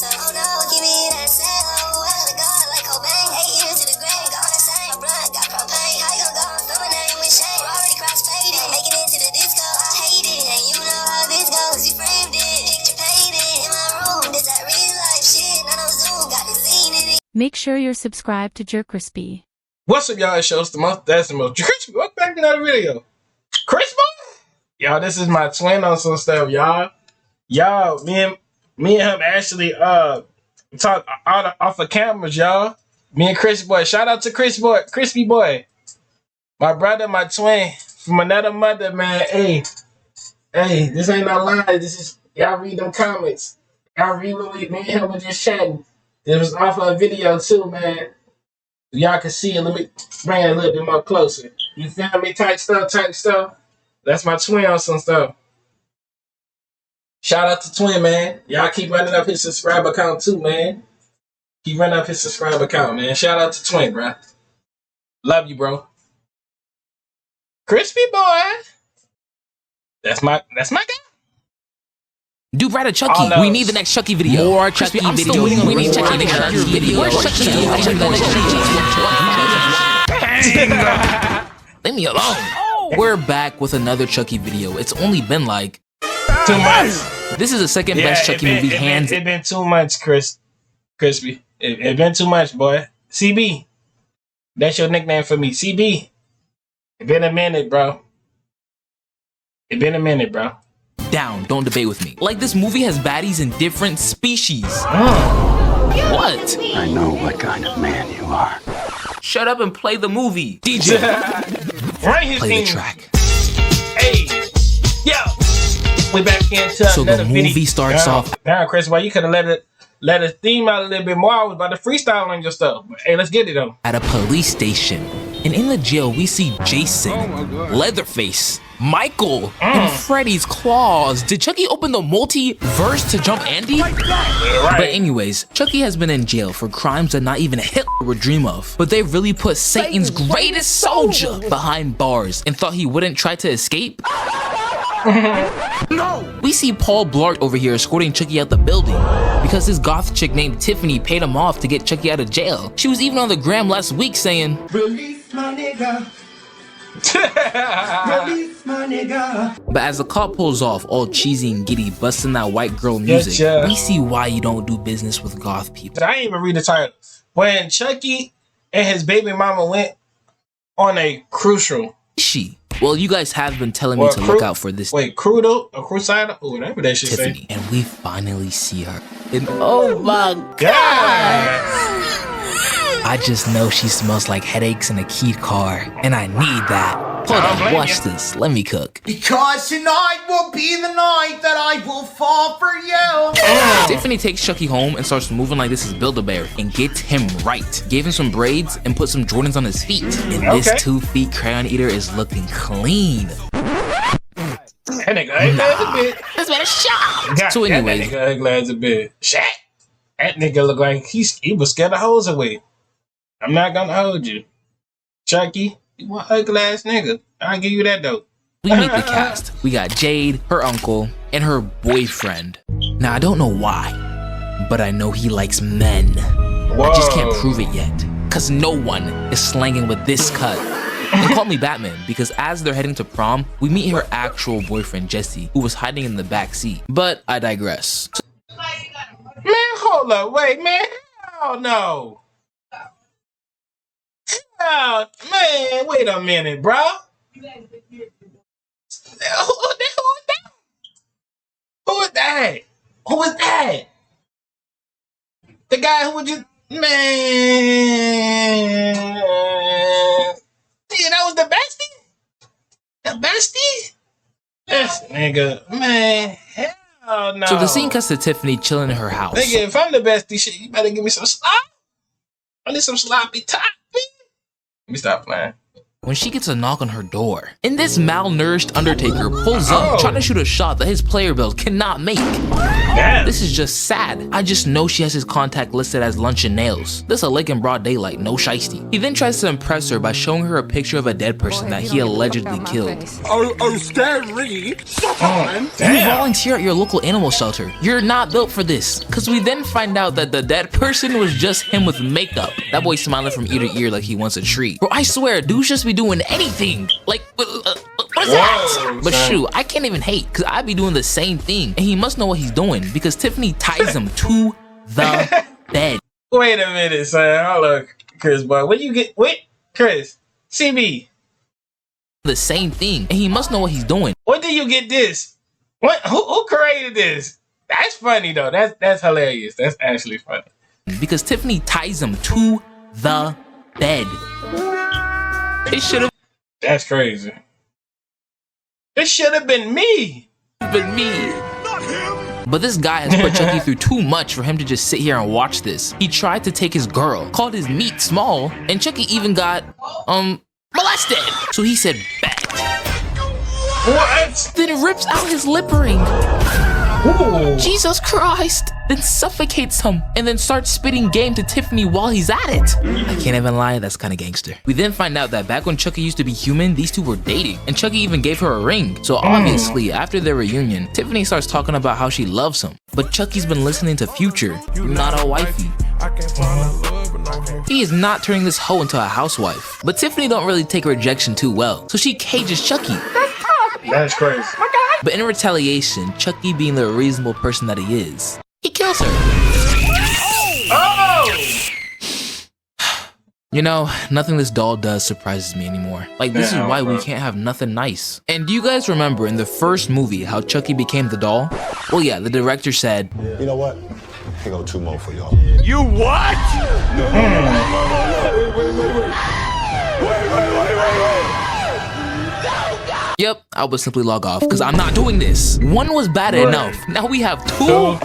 myself. Oh no, give me that sound. Oh, I gotta go like Cobain. 8 years to the grave, gone insane. My blood got propane. How you gon' go and throw my name with shame? Already cross-faded, making it to the disco. I hate it, and you know how this goes. You framed it, picture painted in my room. This that real life shit, none of Zoom, got the scene in it. Make sure you're subscribed to JerCrispy. What's up, y'all? It's the most JerCrispy. Welcome back to another video. Crispy? Y'all, this is my twin on some stuff, y'all. Y'all, me and him actually talk off of cameras, y'all. Me and Crispy Boy. Shout out to Crispy Boy. My brother, my twin from another mother, man. Hey, this ain't no lie. This is y'all read them comments. Y'all read what me and him were just chatting. This was off of a video too, man. Y'all can see it. Let me bring it a little bit more closer. You feel me? Tight stuff. That's my twin on some stuff. Shout out to Twin, man. Y'all keep running up his subscriber count too, man. Keep running up his subscriber count, man. Shout out to Twin, bro. Love you, bro. Crispy Boy. That's my guy. Dude, right, Chucky. We need the next Chucky video. More Chucky video. We need Chucky video. Where's Chucky? Leave me alone. We're back with another Chucky video. It's only been like 2 months. This is the second best Chucky movie hands. It been 2 months, Crispy. It been too much, boy. CB. That's your nickname for me. CB. It been a minute, bro. Down, don't debate with me. Like, this movie has baddies in different species. What? I know what kind of man you are. Shut up and play the movie. DJ, play the track. Hey, yo, we back into so another the movie video. starts off. Damn, Chris, why you could have let us theme out a little bit more? I was about to freestyle on your stuff. But, hey, let's get it though. At a police station, and in the jail we see Jason, Leatherface, Michael, and Freddy's claws. Did Chucky open the multiverse to jump Andy? Right. But anyways, Chucky has been in jail for crimes that not even Hitler would dream of. But they really put Satan's greatest soldier behind bars and thought he wouldn't try to escape? No! We see Paul Blart over here escorting Chucky out the building because this goth chick named Tiffany paid him off to get Chucky out of jail. She was even on the gram last week saying, "Release my nigga." Release my nigga. But as the cop pulls off, all cheesy and giddy, busting that white girl music, we see why you don't do business with goth people. I didn't even read the title. When Chucky and his baby mama went on a crucial. Well, you guys have been telling me to look out for this. Wait, Crudo or Crusade or whatever that shit Tiffany, say. and we finally see her. And oh my god! I just know she smells like headaches in a keyed car, and I need that. Hold on, watch this. Let me cook. Because tonight will be the night that I will fall for you. Tiffany takes Chucky home and starts moving like this is Build-A-Bear and gets him right. Gave him some braids and put some Jordans on his feet. And this 2 feet crayon eater is looking clean. That nigga ugly as a bit. That's been a shot. So anyways, that nigga ugly as a bit. Shit. That nigga look like he was scared the hose away. I'm not gonna hold you. Chucky, you one ugly ass nigga. I'll give you that though. We meet the cast. We got Jade, her uncle, and her boyfriend. Now I don't know why, but I know he likes men. Whoa. I just can't prove it yet, cause no one is slanging with this cut. And call me Batman, because as they're heading to prom, we meet her actual boyfriend Jesse, who was hiding in the back seat. But I digress. Man, hold up, wait, man. Hell no. Oh, man, wait a minute, bro. Who is that? Who is that? The guy who would just... Man. Yeah, that was the bestie? The bestie? This nigga, man, hell no. So the scene cuts to Tiffany chilling in her house. Nigga, if I'm the bestie shit, you better give me some slop. I need some sloppy top. Let me stop playing. when she gets a knock on her door. And this malnourished Undertaker pulls up trying to shoot a shot that his player build cannot make. Damn. This is just sad. I just know she has his contact listed as lunch and nails. This a lick in broad daylight, no shiesty. He then tries to impress her by showing her a picture of a dead person that he allegedly killed. Oh, scary. You volunteer at your local animal shelter. You're not built for this. Cause we then find out that the dead person was just him with makeup. That boy smiling from ear to ear like he wants a treat. Bro, I swear, dudes just be doing anything. Like, what is that? But shoot, I can't even hate, cause I be doing the same thing. And he must know what he's doing, because Tiffany ties him to the bed. Wait a minute, son. Hold on, Chris, boy. What you get? Wait, Chris. CB. The same thing, and he must know what he's doing. What did you get this? What? Who created this? That's funny though. That's hilarious. That's actually funny. Because Tiffany ties him to the bed. It should have That's crazy. It should have been me. been me. But this guy has put Chucky through too much for him to just sit here and watch this. He tried to take his girl, called his meat small, and Chucky even got, molested. So he said, bet. What? Then rips out his lip ring. Ooh. Jesus Christ. Then suffocates him and then starts spitting game to Tiffany while he's at it. I can't even lie, that's kind of gangster. We then find out that back when Chucky used to be human, these two were dating, and Chucky even gave her a ring. So obviously, after their reunion, Tiffany starts talking about how she loves him. But Chucky's been listening to Future, You're Not a Wifey. He is not turning this hoe into a housewife. But Tiffany don't really take rejection too well, so she cages Chucky. That's crazy. But in retaliation, Chucky, being the reasonable person that he is, he kills her. Oh! You know, nothing this doll does surprises me anymore. Like, this is why we can't have nothing nice. And do you guys remember in the first movie how Chucky became the doll? Well, yeah, the director said, You know what? Here go 2 more for y'all. You what? yep, I would simply log off because I'm not doing this. 1 was bad enough. Now we have 2.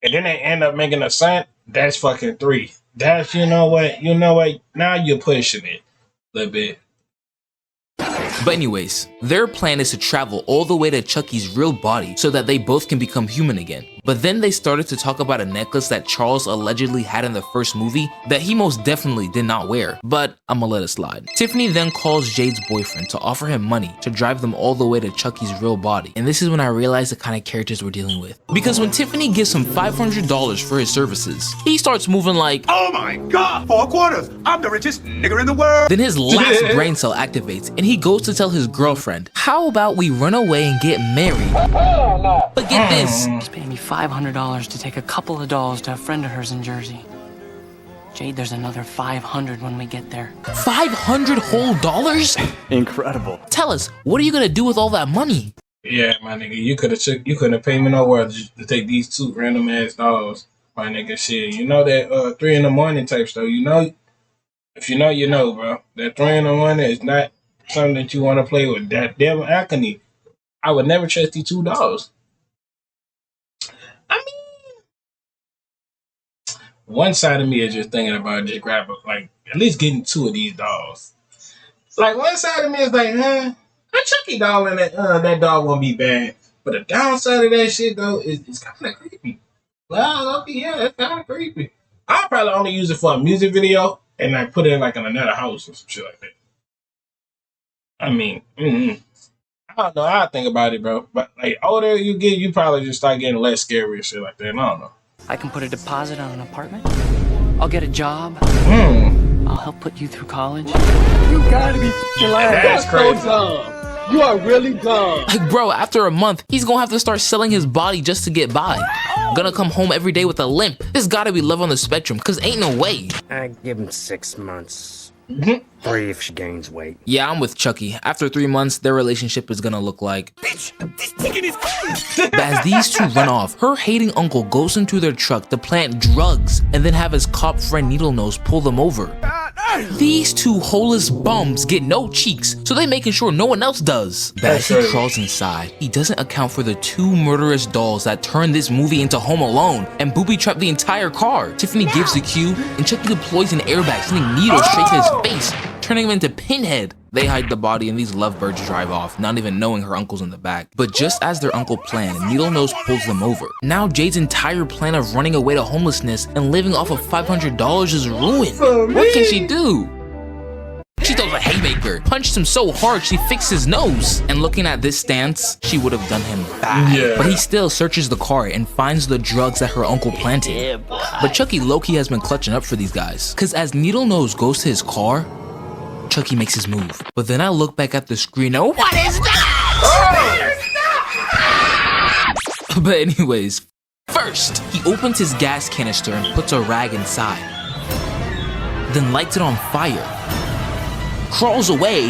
And then they end up making a son. That's fucking 3. That's, you know what? Now you're pushing it a little bit. But anyways, their plan is to travel all the way to Chucky's real body so that they both can become human again. But then they started to talk about a necklace that Charles allegedly had in the first movie that he most definitely did not wear, but I'ma let it slide. Tiffany then calls Jade's boyfriend to offer him money to drive them all the way to Chucky's real body. And this is when I realized the kind of characters we're dealing with. Because when Tiffany gives him $500 for his services, he starts moving like, Oh my God! 4 quarters! I'm the richest nigger in the world! then his last brain cell activates and he goes to tell his girlfriend, how about we run away and get married? But get this. He's paying me $500 to take a couple of dolls to a friend of hers in Jersey. Jade, there's another $500 when we get there. 500 whole dollars? Incredible. Tell us, what are you gonna do with all that money? Yeah, my nigga, you couldn't have paid me no word to take these 2 random ass dolls, my nigga. Shit, you know that 3 in the morning type stuff. You know, if you know, you know, bro. That 3 in the morning is not something that you want to play with. That devil alchemy. I would never trust these 2 dolls. I mean, one side of me is just thinking about just grabbing, like, at least getting 2 of these dolls. Like, one side of me is like, a Chucky doll and that dog won't be bad. But the downside of that shit, though, is kind of creepy. Well, okay, yeah, that's kind of creepy. I'll probably only use it for a music video and like put it in like in another house or some shit like that. I mean, I don't know. I think about it, bro. But like older you get, you probably just start getting less scary and shit like that. And I don't know. I can put a deposit on an apartment. I'll get a job. I'll help put you through college. You gotta be lying. That's crazy. So dumb. You are really dumb. Like, bro, after a month, he's gonna have to start selling his body just to get by. Gonna come home every day with a limp. This gotta be love on the spectrum, cause ain't no way. I give him 6 months. 3 if she gains weight. Yeah, I'm with Chucky. After 3 months, their relationship is gonna look like, bitch, this chicken is cold. But as these 2 run off, her hating uncle goes into their truck to plant drugs and then have his cop friend Needle Nose pull them over. These 2 holeless bums get no cheeks, so they making sure no one else does. But as he crawls inside, he doesn't account for the 2 murderous dolls that turned this movie into Home Alone and booby trapped the entire car. Tiffany gives the cue, and Chucky deploys an airbag, sending needles straight to his face, turning him into Pinhead. They hide the body and these lovebirds drive off, not even knowing her uncle's in the back. But just as their uncle planned, Needlenose pulls them over. Now Jade's entire plan of running away to homelessness and living off of $500 is ruined. What can she do? She throws a haymaker, punched him so hard she fixed his nose. And looking at this stance, she would have done him bad. But he still searches the car and finds the drugs that her uncle planted. But Chucky low-key has been clutching up for these guys. Cause as Needlenose goes to his car, Chucky makes his move. But then I look back at the screen and what is that? But anyways, first, he opens his gas canister and puts a rag inside. Then lights it on fire. Crawls away,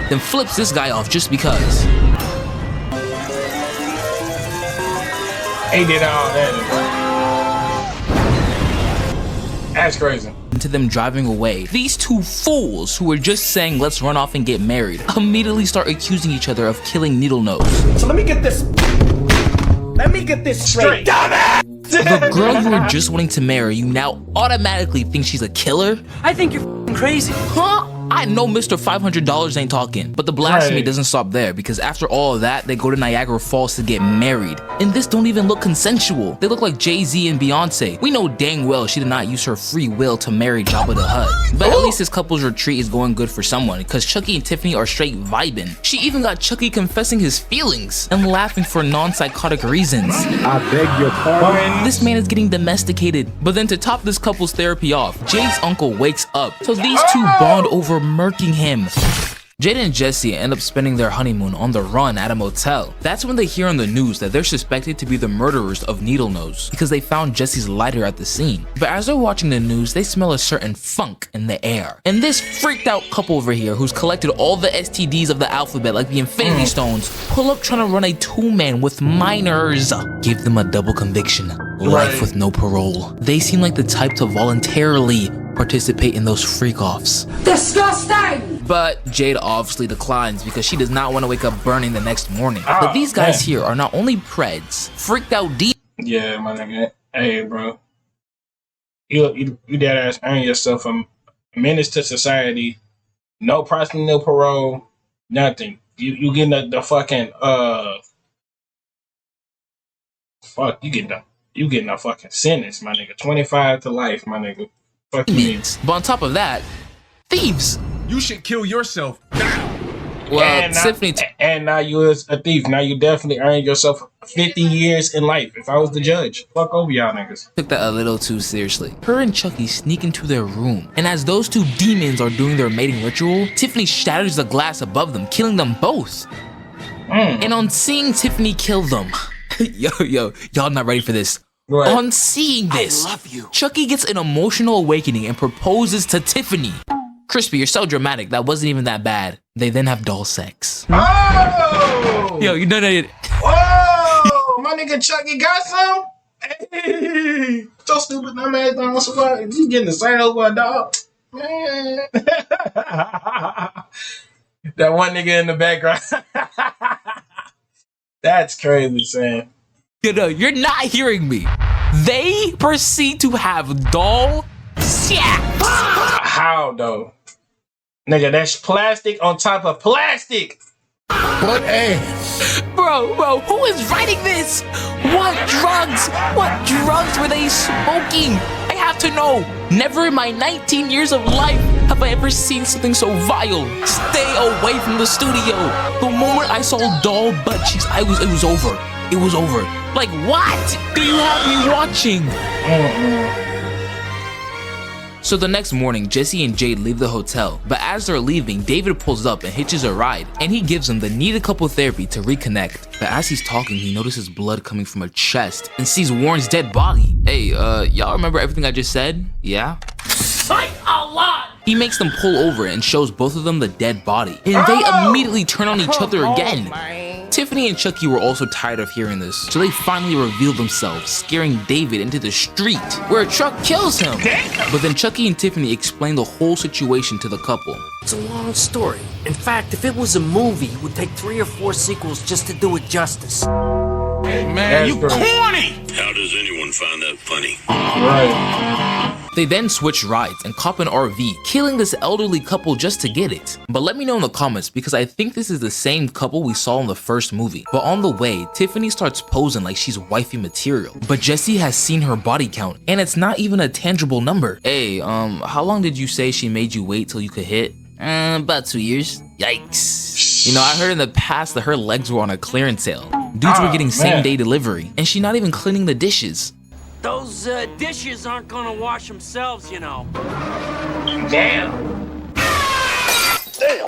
then flips this guy off just because. He did all that. That's crazy. To them driving away, these two fools who were just saying let's run off and get married immediately start accusing each other of killing Needlenose. So let me get this straight. The girl you were just wanting to marry, you now automatically think she's a killer? I think you're f***ing crazy. Huh? I know Mr. $500 ain't talking, but the blasphemy doesn't stop there because after all of that, they go to Niagara Falls to get married. And this don't even look consensual. They look like Jay-Z and Beyonce. We know dang well she did not use her free will to marry Jabba the Hutt. But at least this couple's retreat is going good for someone because Chucky and Tiffany are straight vibing. She even got Chucky confessing his feelings and laughing for non-psychotic reasons. I beg your pardon. This man is getting domesticated. But then to top this couple's therapy off, Jade's uncle wakes up. So these two bond over murking him. Jade and Jesse end up spending their honeymoon on the run at a motel. That's when they hear on the news that they're suspected to be the murderers of Needlenose because they found Jesse's lighter at the scene. But as they're watching the news, they smell a certain funk in the air. And this freaked out couple over here who's collected all the STDs of the alphabet like the Infinity Stones pull up trying to run a two-man with minors. Give them a double conviction. Life with no parole. They seem like the type to voluntarily participate in those freak-offs. Disgusting! But Jade obviously declines because she does not want to wake up burning the next morning. But these guys here are not only preds, freaked out deep. Yeah, my nigga. Hey, bro. You dead ass earn yourself a menace to society. No prosecution, no parole, nothing. You getting the fucking fuck. You getting a fucking sentence, my nigga. 25 to life, my nigga. Fuck you. But on top of that, thieves. You should kill yourself now. Well, Tiffany. And now you is a thief. Now you definitely earned yourself 50 years in life. If I was the judge, fuck over y'all niggas. Took that a little too seriously. Her and Chucky sneak into their room. And as those two demons are doing their mating ritual, Tiffany shatters the glass above them, killing them both. And on seeing Tiffany kill them, y'all not ready for this. Right. On seeing this, I love you. Chucky gets an emotional awakening and proposes to Tiffany. Crispy, you're so dramatic. That wasn't even that bad. They then have doll sex. Oh! Yo, you know that. Oh! My nigga Chucky got some? Hey! So stupid, dumb ass dog. So you getting the same over a dog? Man. That one nigga in the background. That's crazy, Sam. You know, you're not hearing me. They proceed to have doll sex. How though? Nigga, that's plastic on top of plastic. What ass? Bro, who is writing this? What drugs were they smoking? I have to know. Never in my 19 years of life have I ever seen something so vile. Stay away from the studio. The moment I saw doll butt cheeks, it was over. It was over. Like, what do you have me watching? So the next morning, Jesse and Jade leave the hotel, but as they're leaving, David pulls up and hitches a ride, and he gives them the needed couple therapy to reconnect. But as he's talking, he notices blood coming from her chest and sees Warren's dead body. Hey, y'all remember everything I just said? Yeah? Fight a lot! He makes them pull over and shows both of them the dead body, and they immediately turn on each other again. Tiffany and Chucky were also tired of hearing this, so they finally reveal themselves, scaring David into the street, where a truck kills him. But then Chucky and Tiffany explain the whole situation to the couple. It's a long story. In fact, if it was a movie, it would take 3 or 4 sequels just to do it justice. Hey, man, you corny! How does anyone find that funny? Right. They then switch rides and cop an RV, killing this elderly couple just to get it. But let me know in the comments because I think this is the same couple we saw in the first movie. But on the way, Tiffany starts posing like she's wifey material. But Jesse has seen her body count and it's not even a tangible number. Hey, how long did you say she made you wait till you could hit? About 2 years. Yikes. You know, I heard in the past that her legs were on a clearance sale. Dudes were getting same-day delivery, and she's not even cleaning the dishes. Those dishes aren't gonna wash themselves, you know. Damn.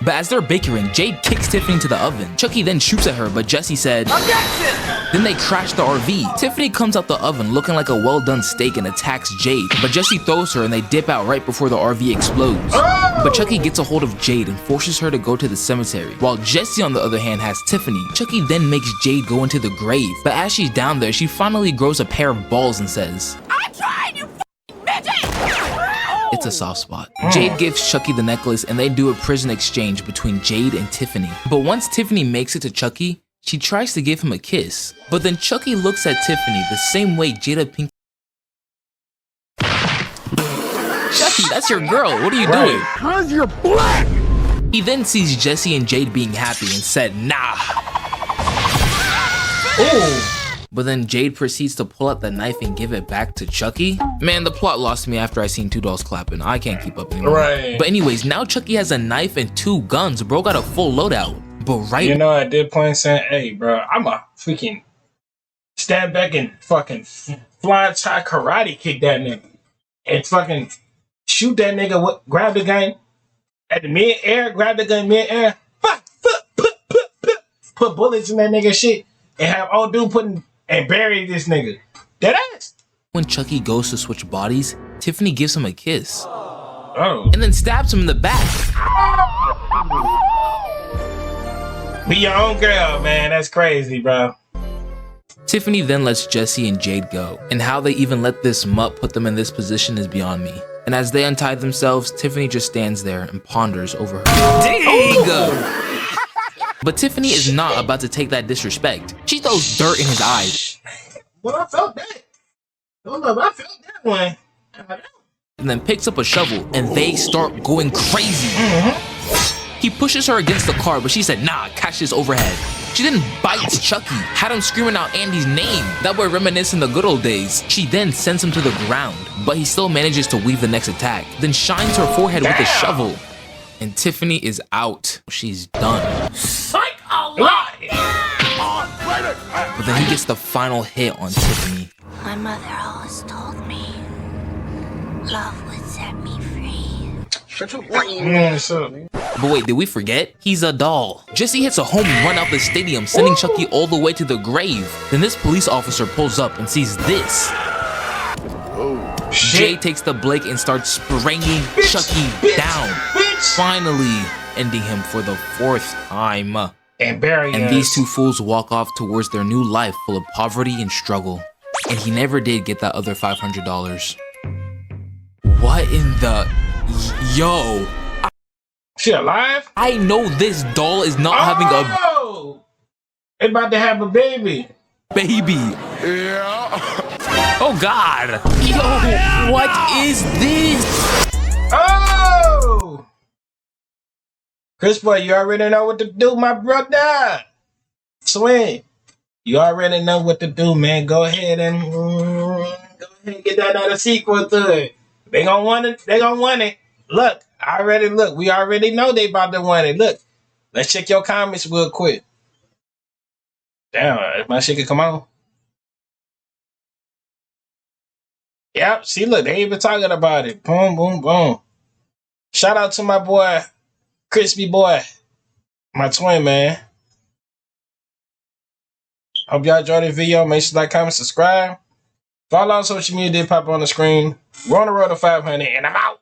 But as they're bickering, Jade kicks Tiffany to the oven. Chucky then shoots at her, but Jesse said, "Objection!" Then they crash the RV. Tiffany comes out the oven looking like a well-done steak and attacks Jade, but Jesse throws her and they dip out right before the RV explodes. But Chucky gets a hold of Jade and forces her to go to the cemetery, while Jesse on the other hand has Tiffany. Chucky then makes Jade go into the grave, but as she's down there, she finally grows a pair of balls and says, "I tried, you midget!" It's a soft spot. Jade gives Chucky the necklace and they do a prison exchange between Jade and Tiffany. But once Tiffany makes it to Chucky, she tries to give him a kiss. But then Chucky looks at Tiffany the same way Jada Pink. Chucky, that's your girl. What are you doing? Cause you're black! He then sees Jesse and Jade being happy and said, "Nah." Ooh. But then Jade proceeds to pull out the knife and give it back to Chucky. Man, the plot lost me after I seen two dolls clapping. I can't keep up anymore. Right. But anyways, now Chucky has a knife and 2 guns. Bro got a full loadout. But right, You know, at that point saying, hey, bro, I'm a freaking stand back and fucking flying tie karate kick that nigga. And fucking shoot that nigga, grab the gun at the mid-air, grab the gun mid-air, put bullets in that nigga shit, and have old dude putting and bury this nigga. Dead ass. when Chucky goes to switch bodies, Tiffany gives him a kiss. Oh. And then stabs him in the back. Be your own girl, man. That's crazy, bro. Tiffany then lets Jesse and Jade go, and how they even let this mutt put them in this position is beyond me. And as they untie themselves, Tiffany just stands there and ponders over her. Dang! But Tiffany is not about to take that disrespect. She throws dirt in his eyes. Well, I felt that. Hold up, I felt that one. And then picks up a shovel, and they start going crazy. He pushes her against the car, but she said, nah, catch this overhead. She then bites Chucky, had him screaming out Andy's name. That way reminiscing the good old days. She then sends him to the ground, but he still manages to weave the next attack, then shines her forehead with a shovel. And Tiffany is out. She's done. Psych alive! But then he gets the final hit on Tiffany. My mother always told me love would set me free. But wait, did we forget? He's a doll. Jesse hits a home run out the stadium, sending Chucky all the way to the grave. Then this police officer pulls up and sees this. Jay takes the Blake and starts spraying Chucky down. Finally ending him for the 4th time. And burying And these two fools walk off towards their new life full of poverty and struggle. And he never did get that other $500. What in the... Yo. She alive? I know this doll is not having a... It's about to have a baby. Baby. Yeah. Oh God. Yo, what is this? Oh! Chris boy, you already know what to do, my brother. Swing. You already know what to do, man. Go ahead and get that other sequel to it. They gonna want it. They gonna want it. Look, we already know they about to want it. Look, let's check your comments real quick. Damn, if my shit could come on. Yep, see, look, they even talking about it. Boom, boom, boom. Shout out to my boy, Crispy Boy, my twin, man. Hope y'all enjoyed the video. Make sure to like, comment, subscribe. Follow on social media, did pop on the screen. We're on the road to 500, and I'm out.